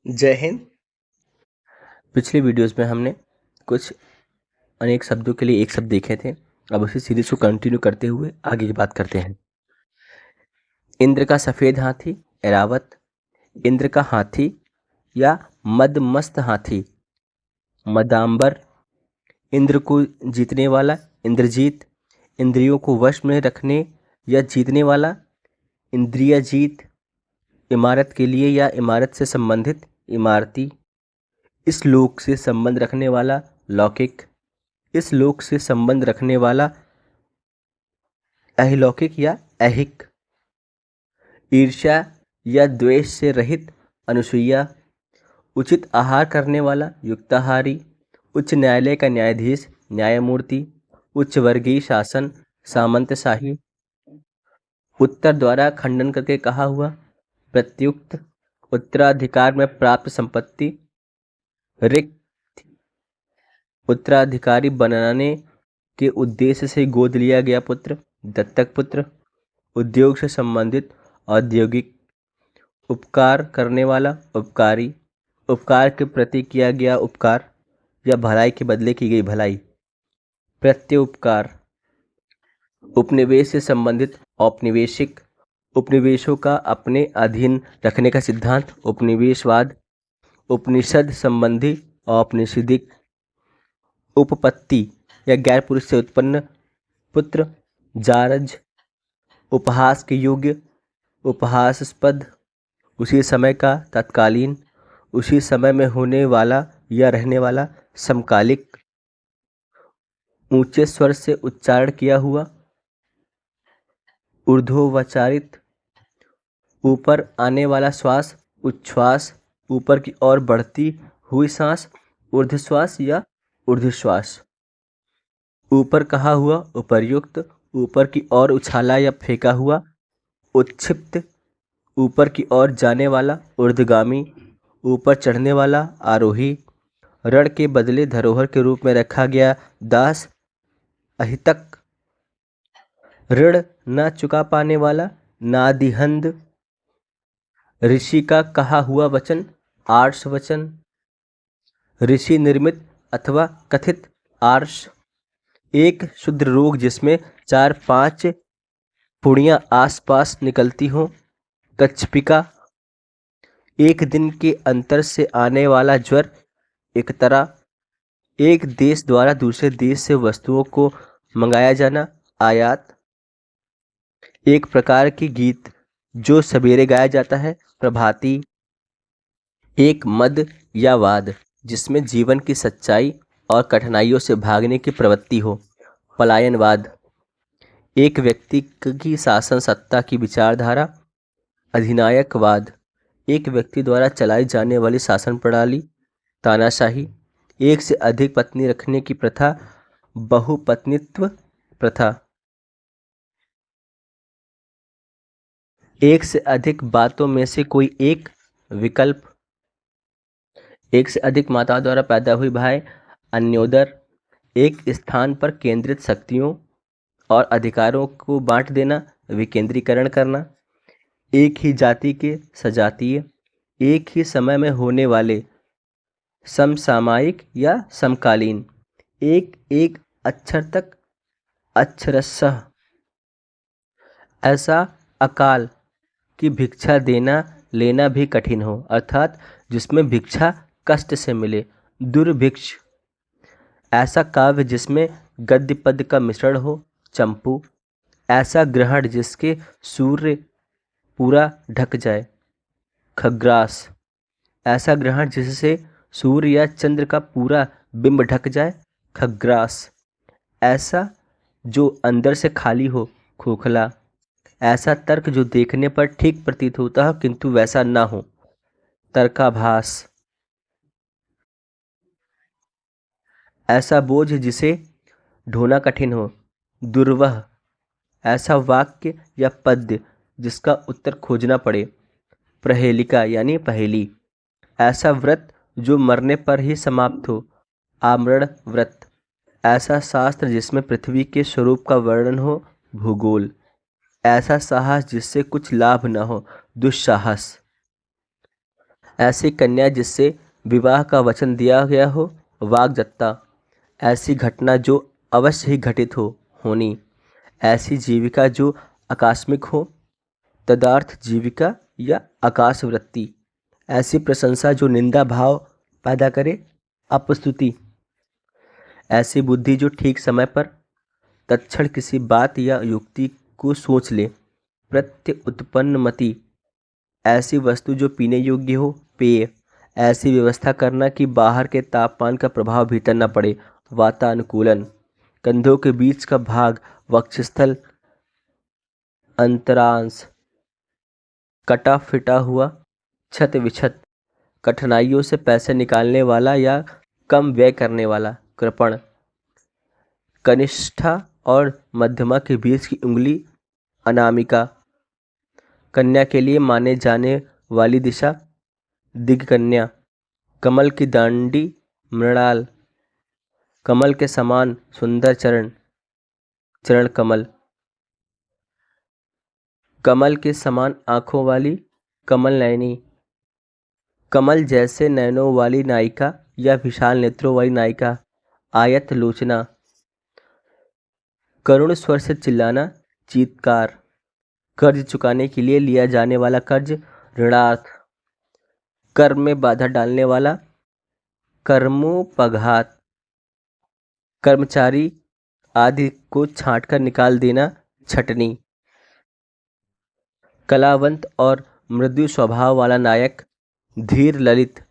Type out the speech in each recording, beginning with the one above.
जय हिंद। पिछले वीडियोस में हमने कुछ अनेक शब्दों के लिए एक शब्द देखे थे। अब उसी सीरीज को कंटिन्यू करते हुए आगे की बात करते हैं। इंद्र का सफेद हाथी ऐरावत, इंद्र का हाथी या मदमस्त हाथी मदांबर, इंद्र को जीतने वाला इंद्रजीत, इंद्रियों को वश में रखने या जीतने वाला इंद्रिय जीत, इमारत के लिए या इमारत से संबंधित इमारती, इस लोक से संबंध रखने वाला लौकिक, इस लोक से संबंध रखने वाला अहिलौकिक या ऐहिक, ईर्ष्या या द्वेष से रहित अनुसूया, उचित आहार करने वाला युक्ताहारी, उच्च न्यायालय का न्यायाधीश न्यायमूर्ति, उच्च वर्गीय शासन सामंतशाही, उत्तर द्वारा खंडन करके कहा हुआ प्रत्युक्त, उत्तराधिकार में प्राप्त संपत्ति रिक्त, उत्तराधिकारी बनाने के उद्देश्य से गोद लिया गया पुत्र दत्तक पुत्र, उद्योग से संबंधित औद्योगिक, उपकार करने वाला उपकारी, उपकार के प्रति किया गया उपकार या भलाई के बदले की गई भलाई, प्रत्युपकार, उपनिवेश से संबंधित औपनिवेशिक, उपनिवेशों का अपने अधीन रखने का सिद्धांत उपनिवेशवाद, उपनिषद संबंधी औपनिषदिक, उपपत्ति या गैर पुरुष से उत्पन्न पुत्र जारज, उपहास के योग्य उपहासास्पद, उसी समय का तत्कालीन, उसी समय में होने वाला या रहने वाला समकालिक, ऊंचे स्वर से उच्चारण किया हुआ ऊर्ध्वोच्चारित, ऊपर आने वाला श्वास उच्छ्वास, ऊपर की ओर बढ़ती हुई सांस ऊर्ध्वश्वास या ऊर्ध्वश्वास, ऊपर कहा हुआ उपर्युक्त, ऊपर की ओर उछाला या फेंका हुआ उत्क्षिप्त, ऊपर की ओर जाने वाला ऊर्ध्वगामी, ऊपर चढ़ने वाला आरोही, ऋण के बदले धरोहर के रूप में रखा गया दास अहितक, ऋण न चुका पाने वाला नादिहंद, ऋषि का कहा हुआ वचन आर्ष वचन, ऋषि निर्मित अथवा कथित आर्ष, एक शुद्ध रोग जिसमें 4-5 पुड़ियां आसपास निकलती हों कच्छपिका, एक दिन के अंतर से आने वाला ज्वर एकतरा, एक देश द्वारा दूसरे देश से वस्तुओं को मंगाया जाना आयात, एक प्रकार की गीत जो सवेरे गाया जाता है प्रभाती, एक मद या वाद जिसमें जीवन की सच्चाई और कठिनाइयों से भागने की प्रवृत्ति हो पलायनवाद, एक व्यक्ति की शासन सत्ता की विचारधारा अधिनायकवाद, एक व्यक्ति द्वारा चलाई जाने वाली शासन प्रणाली तानाशाही, एक से अधिक पत्नी रखने की प्रथा बहुपत्नित्व प्रथा, एक से अधिक बातों में से कोई एक विकल्प, एक से अधिक माताओं द्वारा पैदा हुई भाई अन्योदर, एक स्थान पर केंद्रित शक्तियों और अधिकारों को बांट देना विकेंद्रीकरण करना, एक ही जाति के सजातीय, एक ही समय में होने वाले समसामयिक या समकालीन, एक एक अक्षर तक अक्षरशः, ऐसा अकाल कि भिक्षा देना लेना भी कठिन हो अर्थात जिसमें भिक्षा कष्ट से मिले दुर्भिक्ष, ऐसा काव्य जिसमें गद्य पद्य का मिश्रण हो चंपू, ऐसा ग्रहण जिसके सूर्य पूरा ढक जाए खग्रास, ऐसा ग्रहण जिससे सूर्य या चंद्र का पूरा बिंब ढक जाए खग्रास, ऐसा जो अंदर से खाली हो खोखला, ऐसा तर्क जो देखने पर ठीक प्रतीत होता हो किंतु वैसा ना हो तर्काभास, ऐसा बोझ जिसे ढोना कठिन हो दुर्वह, ऐसा वाक्य या पद्य जिसका उत्तर खोजना पड़े प्रहेलिका यानी पहेली, ऐसा व्रत जो मरने पर ही समाप्त हो आमरण व्रत, ऐसा शास्त्र जिसमें पृथ्वी के स्वरूप का वर्णन हो भूगोल, ऐसा साहस जिससे कुछ लाभ न हो दुस्साहस, ऐसी कन्या जिससे विवाह का वचन दिया गया हो, वाग्दत्ता। ऐसी घटना जो अवश्य ही घटित हो, होनी। ऐसी जीविका जो आकस्मिक हो, तदार्थ जीविका या आकाश वृत्ति। ऐसी प्रशंसा जो निंदा भाव पैदा करे, अपस्तुति। ऐसी बुद्धि जो ठीक समय पर तत्क्षण किसी बात या युक्ति को सोच ले, प्रत्युत्पन्न मति। ऐसी वस्तु जो पीने योग्य हो, पेय। ऐसी व्यवस्था करना कि बाहर के तापमान का प्रभाव भीतर न पड़े, वातानुकूलन। कंधों के बीच का भाग, वक्षस्थल, अंतरांश। कटा फिटा हुआ, छत विछत। कठिनाइयों से पैसे निकालने वाला या कम व्यय करने वाला, कृपण। कनिष्ठा और मध्यमा के बीच की उंगली, अनामिका। कन्या के लिए माने जाने वाली दिशा, दिग्कन्या। कमल की दांडी, मृणाल। कमल के समान सुंदर चरण, चरण कमल। कमल के समान आँखों वाली, कमल नयनी। कमल जैसे नयनों वाली नायिका या विशाल नेत्रों वाली नायिका, आयत लोचना। करुण स्वर से चिल्लाना, चीत्कार। कर्ज चुकाने के लिए लिया जाने वाला कर्ज, ऋणार्थ। कर्म में बाधा डालने वाला, कर्मोपघात। कर्मचारी आदि को छांटकर निकाल देना, छटनी। कलावंत और मृदु स्वभाव वाला नायक, धीर ललित।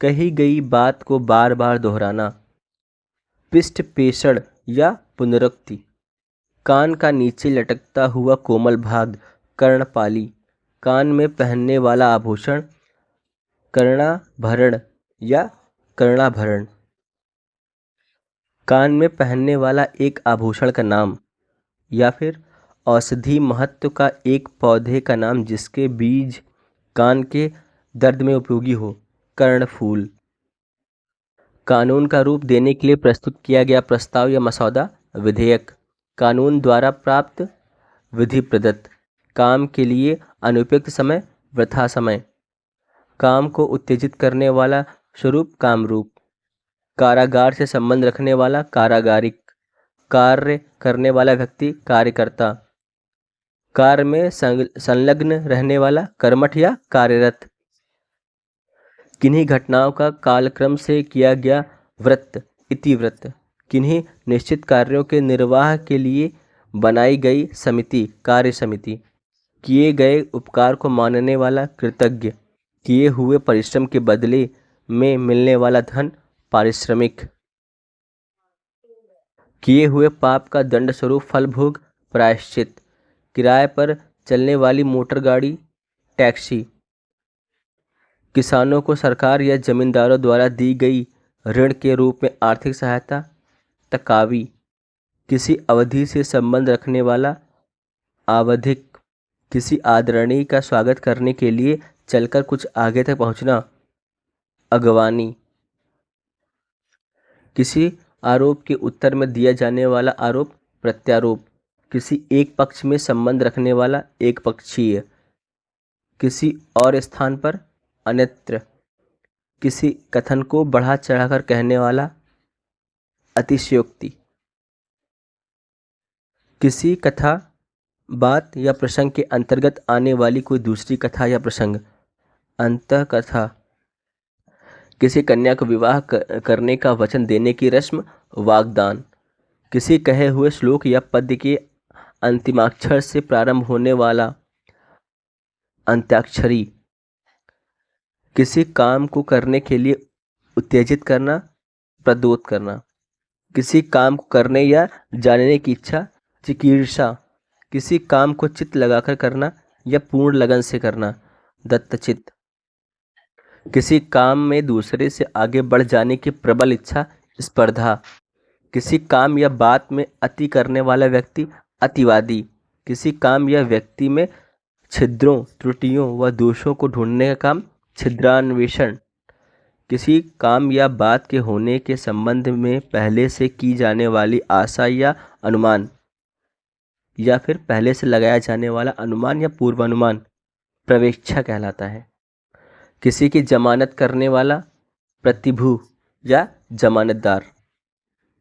कही गई बात को बार बार दोहराना, पृष्ठ पेषण या पुनरुक्ति। कान का नीचे लटकता हुआ कोमल भाग, कर्णपाली। कान में पहनने वाला आभूषण, कर्णाभरण या कर्णाभरण। कान में पहनने वाला एक आभूषण का नाम, या फिर औषधि महत्व का एक पौधे का नाम जिसके बीज कान के दर्द में उपयोगी हो, कर्णफूल। कानून का रूप देने के लिए प्रस्तुत किया गया प्रस्ताव या मसौदा, विधेयक। कानून द्वारा प्राप्त, विधि प्रदत्त। काम के लिए अनुपयुक्त समय, वृथा समय। काम को उत्तेजित करने वाला स्वरूप, कामरूप। कारागार से संबंध रखने वाला, कारागारिक। कार्य करने वाला व्यक्ति, कार्यकर्ता। कार्य में संलग्न रहने वाला, कर्मठ या कार्यरत। किन्हीं घटनाओं का कालक्रम से किया गया व्रत, इतिवृत्त। किन्हीं निश्चित कार्यों के निर्वाह के लिए बनाई गई समिति, कार्य समिति। किए गए उपकार को मानने वाला, कृतज्ञ। किए हुए परिश्रम के बदले में मिलने वाला धन, पारिश्रमिक। किए हुए पाप का दंड स्वरूप फल भोग, प्रायश्चित। किराए पर चलने वाली मोटर गाड़ी, टैक्सी। किसानों को सरकार या जमींदारों द्वारा दी गई ऋण के रूप में आर्थिक सहायता, तकावी। किसी अवधि से संबंध रखने वाला, आवधिक। किसी आदरणीय का स्वागत करने के लिए चलकर कुछ आगे तक पहुंचना, अगवानी। किसी आरोप के उत्तर में दिया जाने वाला आरोप, प्रत्यारोप। किसी एक पक्ष में संबंध रखने वाला, एक पक्षीय। किसी और स्थान पर, अन्यत्र। किसी कथन को बढ़ा चढ़ाकर कहने वाला, अतिशयोक्ति। किसी कथा, बात या प्रसंग के अंतर्गत आने वाली कोई दूसरी कथा या प्रसंग, अंतःकथा। किसी कन्या को विवाह करने का वचन देने की रस्म, वाग्दान। किसी कहे हुए श्लोक या पद्य के अंतिमाक्षर से प्रारंभ होने वाला, अंत्याक्षरी। किसी काम को करने के लिए उत्तेजित करना, प्रद्योत करना। किसी काम को करने या जानने की इच्छा, चिकीर्षा। किसी काम को चित्त लगाकर करना या पूर्ण लगन से करना, दत्तचित्त। किसी काम में दूसरे से आगे बढ़ जाने की प्रबल इच्छा, स्पर्धा। किसी काम या बात में अति करने वाला व्यक्ति, अतिवादी। किसी काम या व्यक्ति में छिद्रों, त्रुटियों व दोषों को ढूंढने का काम, छिद्रान्वेषण। किसी काम या बात के होने के संबंध में पहले से की जाने वाली आशा या अनुमान, या फिर पहले से लगाया जाने वाला अनुमान या पूर्वानुमान, प्रवेक्षा कहलाता है। किसी की जमानत करने वाला प्रतिभू या जमानतदार।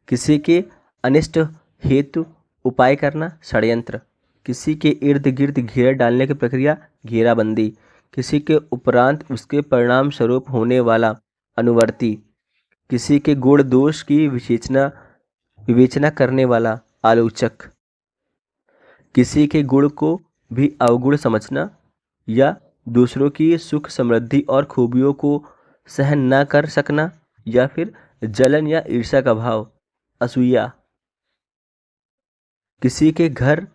किसी के अनिष्ट हेतु उपाय करना षड्यंत्र। किसी के इर्द गिर्द घेरा डालने की प्रक्रिया घेराबंदी। किसी के उपरांत उसके परिणाम स्वरूप होने वाला अनुवर्ती। किसी के गुण दोष की विवेचना करने वाला आलोचक। किसी के गुण को भी अवगुण समझना या दूसरों की सुख समृद्धि और खूबियों को सहन न कर सकना या फिर जलन या ईर्ष्या का भाव असूया। किसी के घर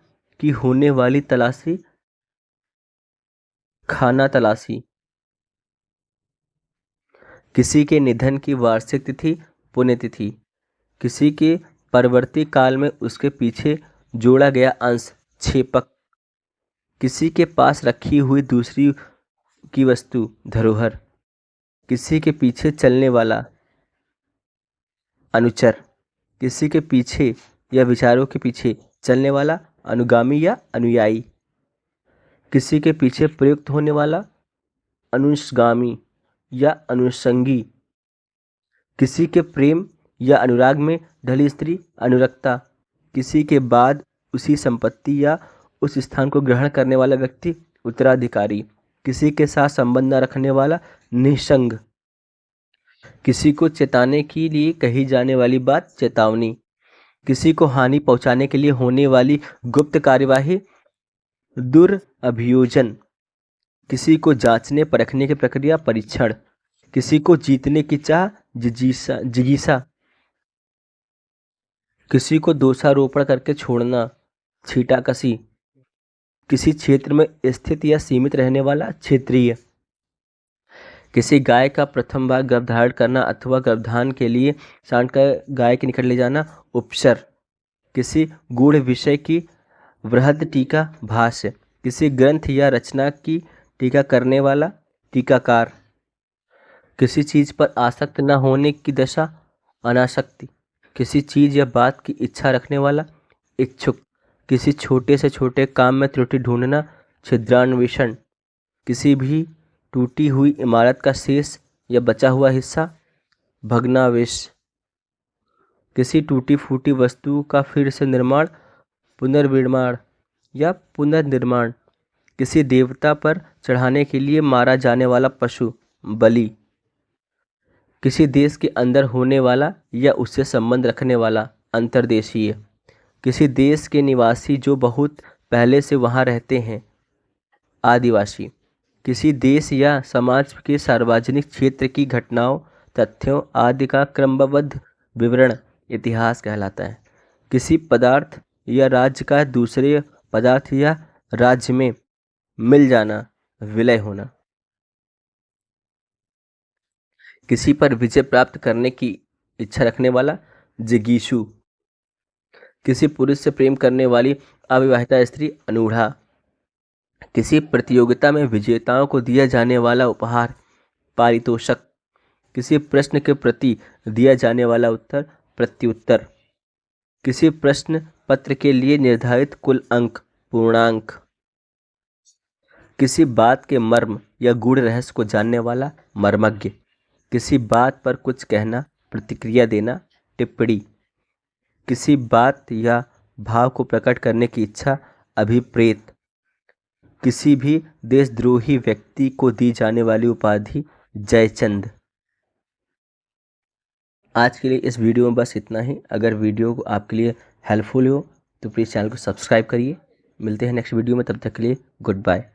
की होने वाली तलाशी खाना तलाशी। किसी के निधन की वार्षिक तिथि पुण्यतिथि। किसी के परवर्ती काल में उसके पीछे जोड़ा गया अंश छेपक। किसी के पास रखी हुई दूसरी की वस्तु धरोहर। किसी के पीछे चलने वाला अनुचर। किसी के पीछे या विचारों के पीछे चलने वाला अनुगामी या अनुयायी। किसी के पीछे प्रयुक्त होने वाला अनुसगामी या अनुषंगी। किसी के प्रेम या अनुराग में ढली स्त्री अनुरक्ता। किसी के बाद उसी संपत्ति या उस स्थान को ग्रहण करने वाला व्यक्ति उत्तराधिकारी। किसी के साथ संबंध न रखने वाला निसंग। किसी को चेताने के लिए कही जाने वाली बात चेतावनी। किसी को हानि पहुंचाने के लिए होने वाली गुप्त कार्यवाही दुरभियोजन। किसी को जांचने परखने की प्रक्रिया परीक्षण। किसी को जीतने की चाह जिगीसा। किसी को दोषारोपण करके छोड़ना छीटाकशी। किसी क्षेत्र में स्थित या सीमित रहने वाला क्षेत्रीय। किसी गाय का प्रथम बार गर्भधारण करना अथवा गर्भधान के लिए सांड का गाय के निकट ले जाना उपसर। किसी गूढ़ विषय की वृहद टीका भाष्य। किसी ग्रंथ या रचना की टीका करने वाला टीकाकार। किसी चीज पर आसक्त न होने की दशा अनासक्ति। किसी चीज या बात की इच्छा रखने वाला इच्छुक। किसी छोटे से छोटे काम में त्रुटि ढूंढना छिद्रान्वेषण। किसी भी टूटी हुई इमारत का शेष या बचा हुआ हिस्सा भग्नावशेष। किसी टूटी फूटी वस्तु का फिर से निर्माण पुनर्निर्माण या पुनर्निर्माण। किसी देवता पर चढ़ाने के लिए मारा जाने वाला पशु बलि। किसी देश के अंदर होने वाला या उससे संबंध रखने वाला अंतर्देशीय। किसी देश के निवासी जो बहुत पहले से वहाँ रहते हैं आदिवासी। किसी देश या समाज के सार्वजनिक क्षेत्र की घटनाओं तथ्यों आदि का क्रमबद्ध विवरण इतिहास कहलाता है। किसी पदार्थ या राज्य का दूसरे पदार्थ या राज्य में मिल जाना विलय होना। किसी पर विजय प्राप्त करने की इच्छा रखने वाला जिगीषु। किसी पुरुष से प्रेम करने वाली अविवाहिता स्त्री अनूढ़ा। किसी प्रतियोगिता में विजेताओं को दिया जाने वाला उपहार पारितोषक। किसी प्रश्न के प्रति दिया जाने वाला उत्तर प्रत्युत्तर। किसी प्रश्न पत्र के लिए निर्धारित कुल अंक पूर्णांक। किसी बात के मर्म या गूढ़ रहस्य को जानने वाला मर्मज्ञ। किसी बात पर कुछ कहना प्रतिक्रिया देना टिप्पणी। किसी बात या भाव को प्रकट करने की इच्छा अभिप्रेत। किसी भी देशद्रोही व्यक्ति को दी जाने वाली उपाधि जयचंद। आज के लिए इस वीडियो में बस इतना ही। अगर वीडियो को आपके लिए हेल्पफुल हो तो प्लीज़ चैनल को सब्सक्राइब करिए। मिलते हैं नेक्स्ट वीडियो में, तब तक के लिए गुड बाय।